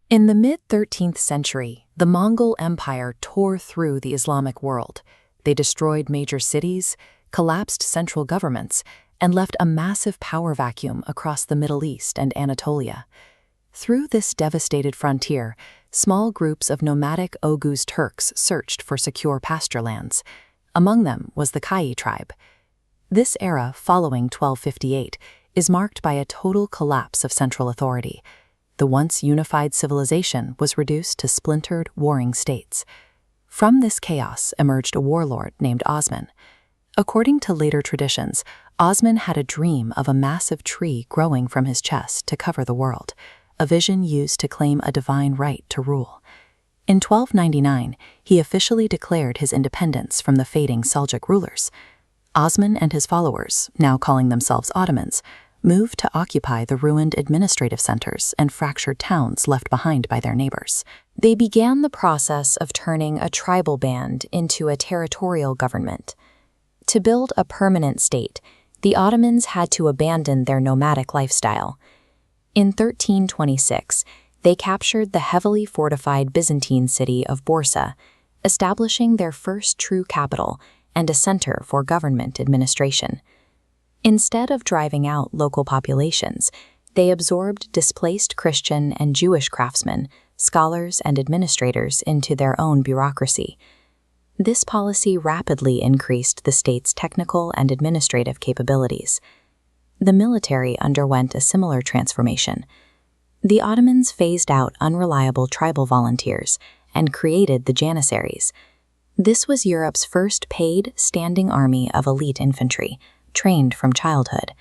In the mid-13th century, the Mongol Empire tore through the Islamic world. They destroyed major cities, collapsed central governments, and left a massive power vacuum across the Middle East and Anatolia. Through this devastated frontier, small groups of nomadic Oghuz Turks searched for secure pasture lands. Among them was the Kai tribe. This era, following 1258, is marked by a total collapse of central authority. The once unified civilization was reduced to splintered, warring states. From this chaos emerged a warlord named Osman. According to later traditions, Osman had a dream of a massive tree growing from his chest to cover the world, a vision used to claim a divine right to rule. In 1299, he officially declared his independence from the fading Seljuk rulers. Osman and his followers, now calling themselves Ottomans, moved to occupy the ruined administrative centers and fractured towns left behind by their neighbors. They began the process of turning a tribal band into a territorial government. To build a permanent state, the Ottomans had to abandon their nomadic lifestyle. In 1326, they captured the heavily fortified Byzantine city of Borsa, establishing their first true capital and a center for government administration. Instead of driving out local populations, they absorbed displaced Christian and Jewish craftsmen, scholars, and administrators into their own bureaucracy. This policy rapidly increased the state's technical and administrative capabilities. The military underwent a similar transformation. The Ottomans phased out unreliable tribal volunteers and created the Janissaries. This was Europe's first paid, standing army of elite infantry, trained from childhood.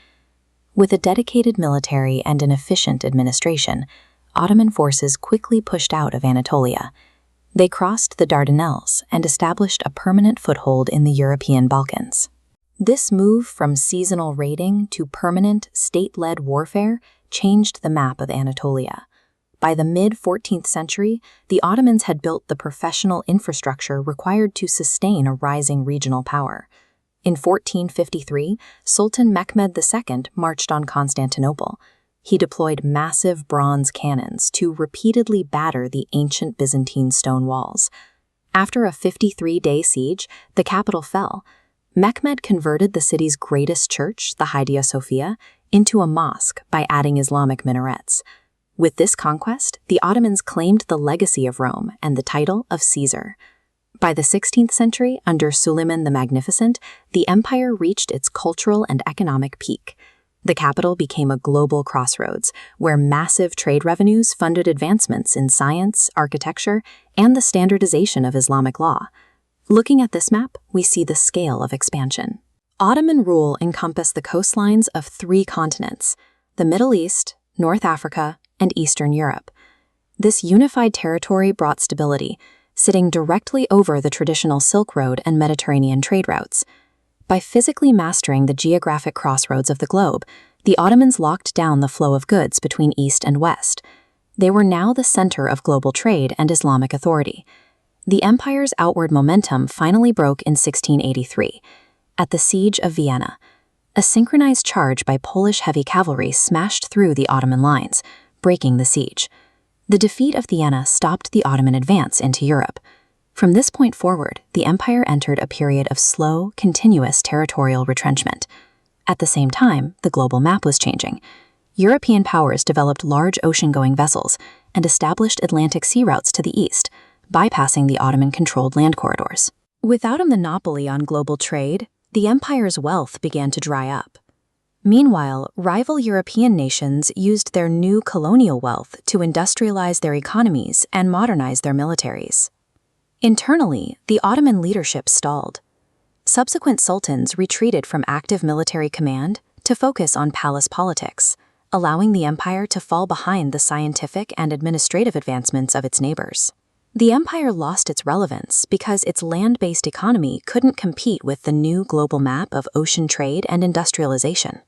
With a dedicated military and an efficient administration, Ottoman forces quickly pushed out of Anatolia. They crossed the Dardanelles and established a permanent foothold in the European Balkans. This move from seasonal raiding to permanent, state-led warfare changed the map of Anatolia. By the mid-14th century, the Ottomans had built the professional infrastructure required to sustain a rising regional power. In 1453, Sultan Mehmed II marched on Constantinople. He deployed massive bronze cannons to repeatedly batter the ancient Byzantine stone walls. After a 53-day siege, the capital fell. Mehmed converted the city's greatest church, the Hagia Sophia, into a mosque by adding Islamic minarets. With this conquest, the Ottomans claimed the legacy of Rome and the title of Caesar. By the 16th century, under Suleiman the Magnificent, the empire reached its cultural and economic peak. The capital became a global crossroads, where massive trade revenues funded advancements in science, architecture, and the standardization of Islamic law. Looking at this map, we see the scale of expansion. Ottoman rule encompassed the coastlines of 3 continents: the Middle East, North Africa, and Eastern Europe. This unified territory brought stability, sitting directly over the traditional Silk Road and Mediterranean trade routes. By physically mastering the geographic crossroads of the globe, the Ottomans locked down the flow of goods between East and West. They were now the center of global trade and Islamic authority. The empire's outward momentum finally broke in 1683, at the Siege of Vienna. A synchronized charge by Polish heavy cavalry smashed through the Ottoman lines, breaking the siege. The defeat of Vienna stopped the Ottoman advance into Europe. From this point forward, the empire entered a period of slow, continuous territorial retrenchment. At the same time, the global map was changing. European powers developed large ocean-going vessels and established Atlantic sea routes to the east, bypassing the Ottoman-controlled land corridors. Without a monopoly on global trade, the empire's wealth began to dry up. Meanwhile, rival European nations used their new colonial wealth to industrialize their economies and modernize their militaries. Internally, the Ottoman leadership stalled. Subsequent sultans retreated from active military command to focus on palace politics, allowing the empire to fall behind the scientific and administrative advancements of its neighbors. The empire lost its relevance because its land-based economy couldn't compete with the new global map of ocean trade and industrialization.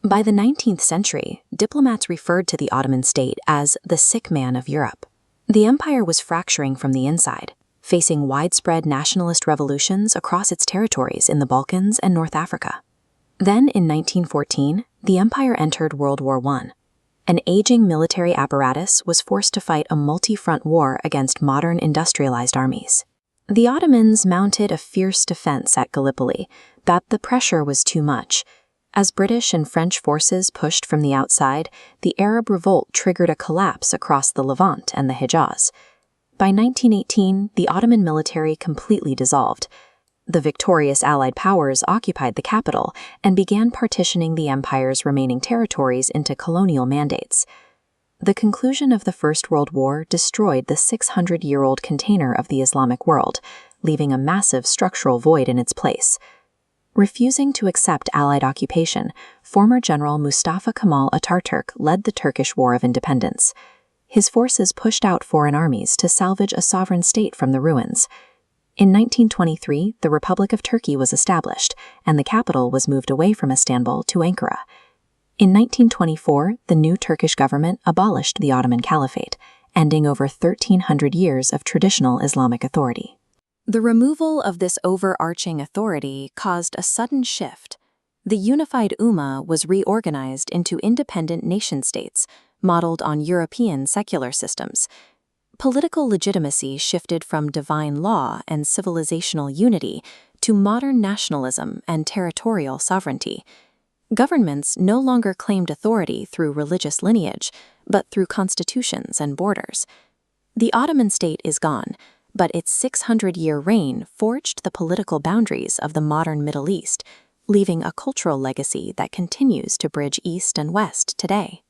By the 19th century, diplomats referred to the Ottoman state as the sick man of Europe. The empire was fracturing from the inside, facing widespread nationalist revolutions across its territories in the Balkans and North Africa. Then, in 1914, the empire entered World War I. An aging military apparatus was forced to fight a multi-front war against modern industrialized armies. The Ottomans mounted a fierce defense at Gallipoli, but the pressure was too much. As British and French forces pushed from the outside, the Arab revolt triggered a collapse across the Levant and the Hejaz. By 1918, the Ottoman military completely dissolved. The victorious Allied powers occupied the capital and began partitioning the empire's remaining territories into colonial mandates. The conclusion of the First World War destroyed the 600-year-old container of the Islamic world, leaving a massive structural void in its place. Refusing to accept Allied occupation, former General Mustafa Kemal Ataturk led the Turkish War of Independence. His forces pushed out foreign armies to salvage a sovereign state from the ruins. In 1923, the Republic of Turkey was established, and the capital was moved away from Istanbul to Ankara. In 1924, the new Turkish government abolished the Ottoman Caliphate, ending over 1,300 years of traditional Islamic authority. The removal of this overarching authority caused a sudden shift. The unified Ummah was reorganized into independent nation-states, modeled on European secular systems. Political legitimacy shifted from divine law and civilizational unity to modern nationalism and territorial sovereignty. Governments no longer claimed authority through religious lineage, but through constitutions and borders. The Ottoman state is gone, but its 600-year reign forged the political boundaries of the modern Middle East, leaving a cultural legacy that continues to bridge East and West today.